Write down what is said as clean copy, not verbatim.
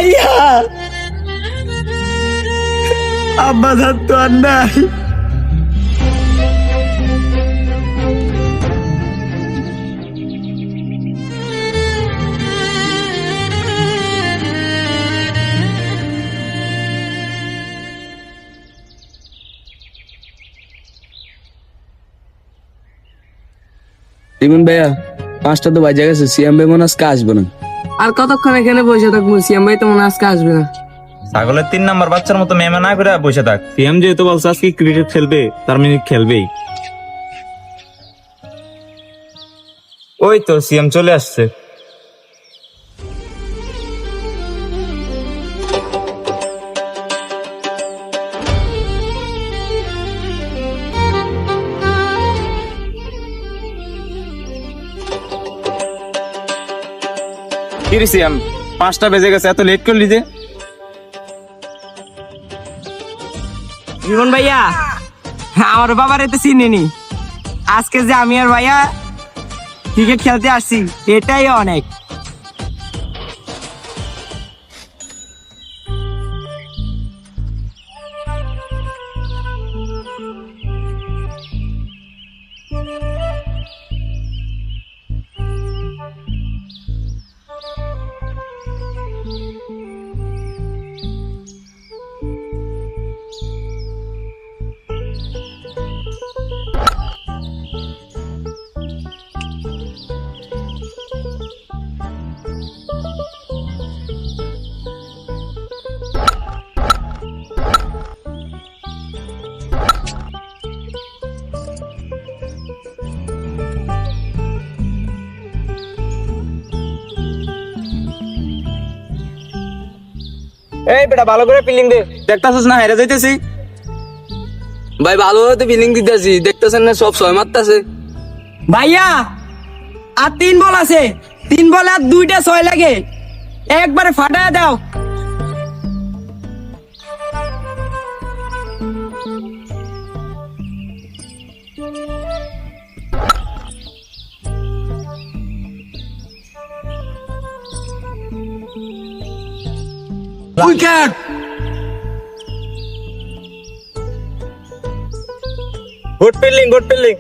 ভাইয়া আব্বা জান তো আর নাই। ইমন ভাইয়া 5টা তো বাজে গেছে, সিএম ভাই মনে আজকে আসবে না। আর কতক্ষণ এখানে বসে থাকবো? সিয়াম ভাই তো মনে হয় আজকে আসবে না। ছাগলের 3 নাম্বার বাচ্চার মতো মেমে না করে বসে থাক। সিএম যেহেতু বলছে আজকে ক্রিকেট খেলবে, তার মানে খেলবেই। ওই তো সিএম চলে আসছে। কি রে সিএম, 5টা বেজে গেছে, এত লেট করলি যে? জীবন ভাইয়া আমার বাবার এতে চিনেনি, আজকে যে আমি আর ভাইয়া ক্রিকেট খেলতে আসছি এটাই অনেক। এই বেটা ভালো করে ফিল্ডিং দে, দেখতাছিস না হেরে যাইতেছি। ভাই ভালো হতে ফিলিং দিতেছি, দেখতেছেন না সব 6 মারতাছে। ভাইয়া আর 3 বল আছে, 3 বলে আর 2টা 6 লাগে, একবারে ফাটায় দাও। Wicket. Good fielding, good fielding.